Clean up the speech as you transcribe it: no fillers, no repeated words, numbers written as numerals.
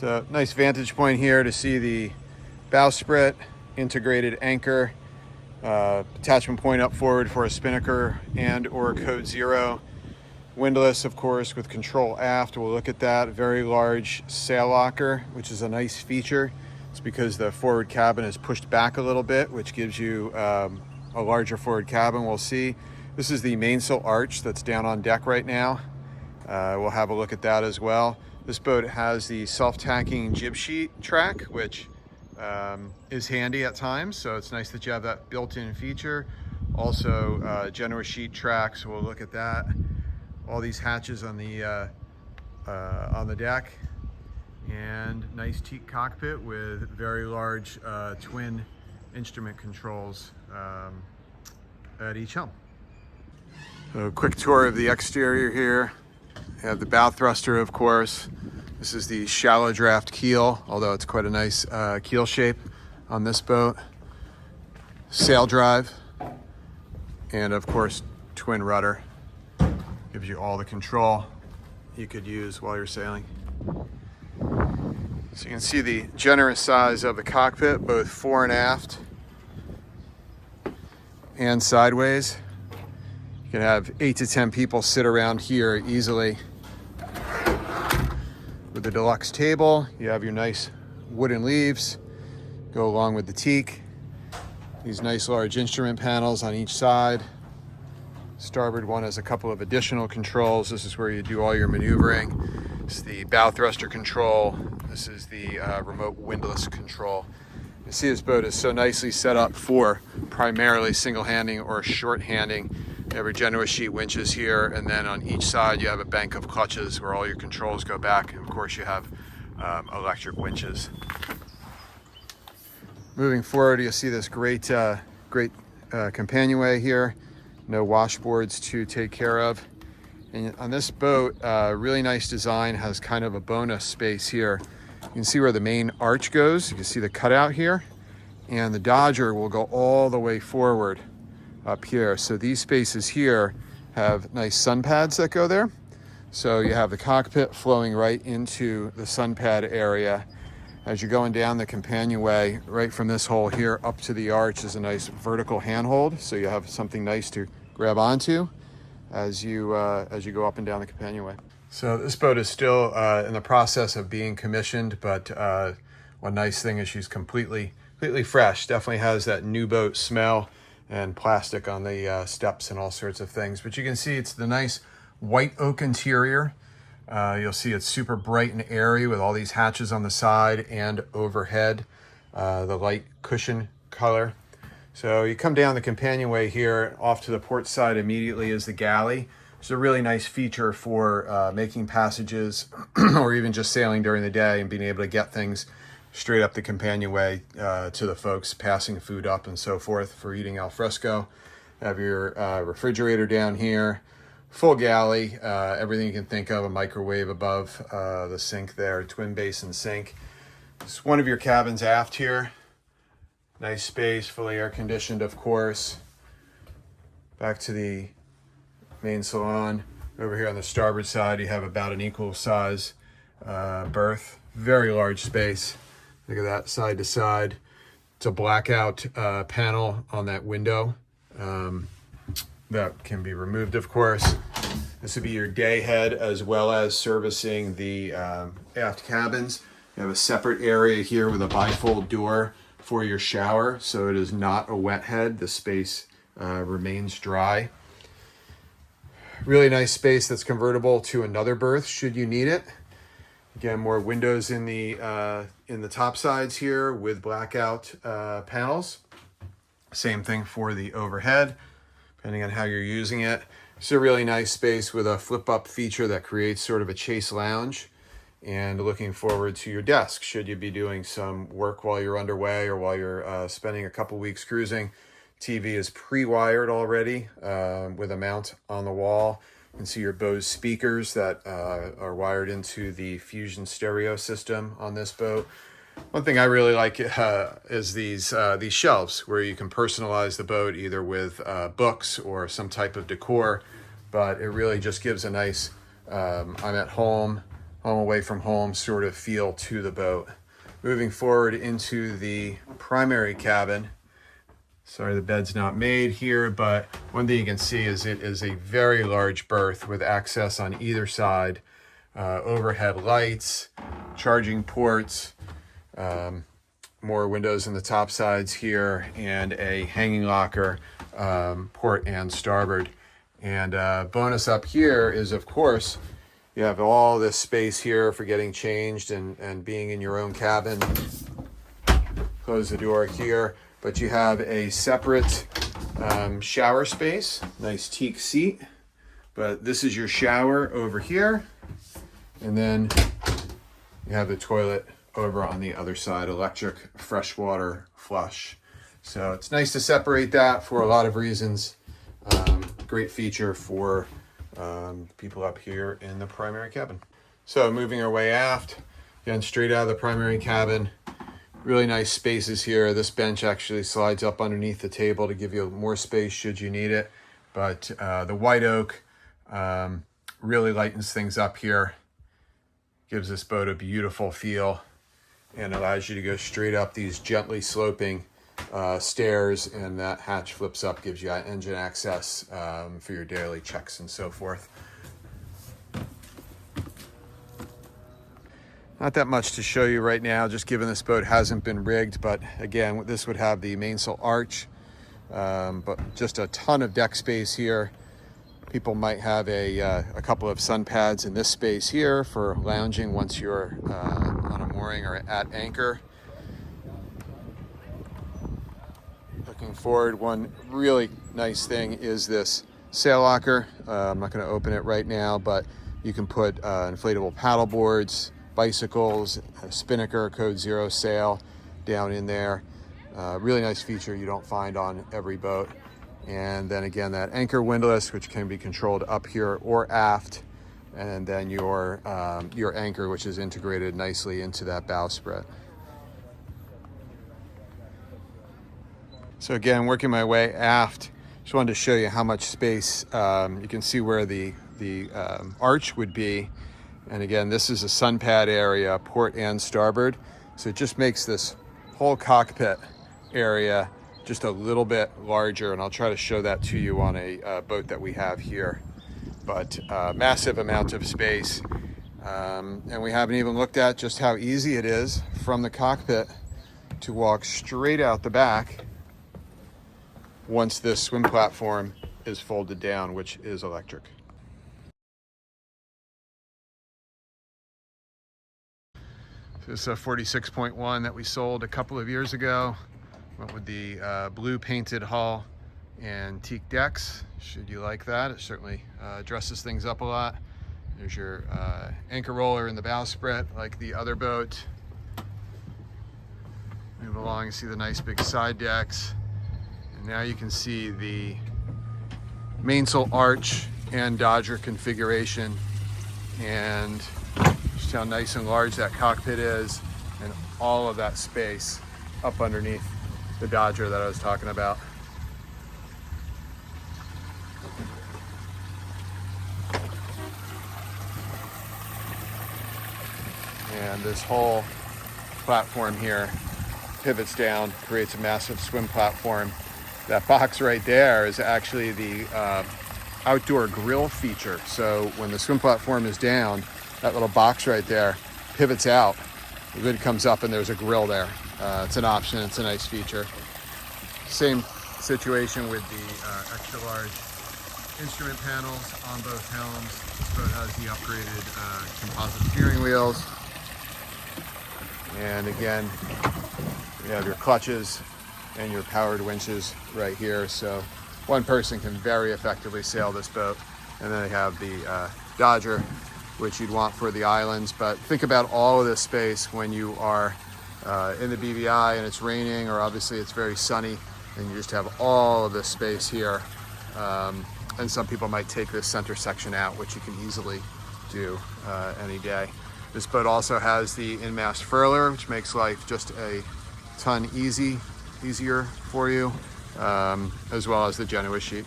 So nice vantage point here to see the bowsprit, integrated anchor, attachment point up forward for a spinnaker and or code 0. Windlass, of course, with control aft. We'll look at that. Very large sail locker, which is a nice feature. It's because the forward cabin is pushed back a little bit, which gives you a larger forward cabin. We'll see. This is the mainsail arch that's down on deck right now. We'll have a look at that as well. This boat has the self-tacking jib sheet track, which is handy at times. So it's nice that you have that built-in feature. Also, generous sheet track, so we'll look at that. All these hatches on the deck, and nice teak cockpit with very large twin instrument controls at each helm. So a quick tour of the exterior here. You have the bow thruster, of course. This is the shallow draft keel, although it's quite a nice keel shape on this boat. Sail drive, and of course, twin rudder. Gives you all the control you could use while you're sailing. So you can see the generous size of the cockpit, both fore and aft and sideways. You can have 8 to 10 people sit around here easily. With the deluxe table, you have your nice wooden leaves, go along with the teak. These nice large instrument panels on each side. Starboard one has a couple of additional controls. This is where you do all your maneuvering. This is the bow thruster control. This is the remote windlass control. You see this boat is so nicely set up for primarily single handing or short handing. You have your generous sheet winches here, and then on each side you have a bank of clutches where all your controls go back, and of course you have electric winches. Moving forward, you'll see this great companionway here. No washboards to take care of. And on this boat, really nice design, has kind of a bonus space here. You can see where the main arch goes. You can see the cutout here, and the Dodger will go all the way forward up here. So these spaces here have nice sun pads that go there. So you have the cockpit flowing right into the sun pad area. As you're going down the companionway, right from this hole here up to the arch is a nice vertical handhold, so you have something nice to grab onto as you go up and down the companionway. So this boat is still in the process of being commissioned, but one nice thing is she's completely fresh. Definitely has that new boat smell and plastic on the steps and all sorts of things. But you can see it's the nice white oak interior. You'll see it's super bright and airy with all these hatches on the side and overhead, the light cushion color. So you come down the companionway here, off to the port side immediately is the galley. It's a really nice feature for making passages or even just sailing during the day and being able to get things straight up the companionway to the folks passing food up and so forth for eating al fresco. Have your refrigerator down here. Full galley, everything you can think of, a microwave above the sink there, twin basin sink. It's one of your cabins aft here. Nice space, fully air conditioned, of course. Back to the main salon. Over here on the starboard side, you have about an equal size berth. Very large space. Look at that, side to side. It's a blackout panel on that window. That can be removed, of course. This would be your day head as well as servicing the aft cabins. You have a separate area here with a bifold door for your shower, so it is not a wet head. The space remains dry. Really nice space that's convertible to another berth should you need it. Again, more windows in the top sides here with blackout panels. Same thing for the overhead, depending on how you're using it. It's a really nice space with a flip-up feature that creates sort of a chase lounge, and looking forward to your desk should you be doing some work while you're underway or while you're spending a couple weeks cruising. TV is pre-wired already with a mount on the wall. You can see your Bose speakers that are wired into the Fusion stereo system on this boat. One thing I really like is these shelves where you can personalize the boat either with books or some type of decor, but it really just gives a nice, I'm at home, home away from home sort of feel to the boat. Moving forward into the primary cabin. Sorry, the bed's not made here, but one thing you can see is it is a very large berth with access on either side, overhead lights, charging ports, more windows in the top sides here, and a hanging locker, port and starboard. And bonus up here is, of course, you have all this space here for getting changed and being in your own cabin. Close the door here, but you have a separate shower space, nice teak seat. But this is your shower over here. And then you have the toilet over on the other side, electric freshwater flush. So it's nice to separate that for a lot of reasons. Great feature for people up here in the primary cabin. So moving our way aft, again, straight out of the primary cabin, really nice spaces here. This bench actually slides up underneath the table to give you more space should you need it. But the white oak really lightens things up here, gives this boat a beautiful feel, and allows you to go straight up these gently sloping stairs, and that hatch flips up, gives you engine access for your daily checks and so forth. Not that much to show you right now, just given this boat hasn't been rigged, but again, this would have the mainsail arch, but just a ton of deck space here. People might have a couple of sun pads in this space here for lounging once you're on a mooring or at anchor. Looking forward, one really nice thing is this sail locker. I'm not going to open it right now, but you can put inflatable paddle boards, bicycles, a spinnaker, code 0 sail down in there. Really nice feature you don't find on every boat. And then again, that anchor windlass, which can be controlled up here or aft. And then your anchor, which is integrated nicely into that bowsprit. So again, working my way aft, just wanted to show you how much space. You can see where the arch would be. And again, this is a sun pad area, port and starboard. So it just makes this whole cockpit area just a little bit larger. And I'll try to show that to you on a boat that we have here. But massive amount of space. And we haven't even looked at just how easy it is from the cockpit to walk straight out the back once this swim platform is folded down, which is electric. This is a 46.1 that we sold a couple of years ago. Went with the blue painted hull and teak decks. Should you like that? It certainly dresses things up a lot. There's your anchor roller in the bowsprit like the other boat. Move along and see the nice big side decks. And now you can see the mainsail arch and Dodger configuration, and just how nice and large that cockpit is, and all of that space up underneath the Dodger that I was talking about. And this whole platform here pivots down, creates a massive swim platform. That box right there is actually the outdoor grill feature. So when the swim platform is down, that little box right there pivots out. The lid comes up and there's a grill there. It's an option, it's a nice feature. Same situation with the extra large instrument panels on both helms. This boat has the upgraded composite steering wheels. And again, you have your clutches and your powered winches right here. So one person can very effectively sail this boat. And then they have the Dodger, which you'd want for the islands. But think about all of this space when you are in the BVI and it's raining, or obviously it's very sunny, and you just have all of this space here. And some people might take this center section out, which you can easily do any day. This boat also has the in-mast furler, which makes life just a ton easier for you, as well as the jeanneau sheet.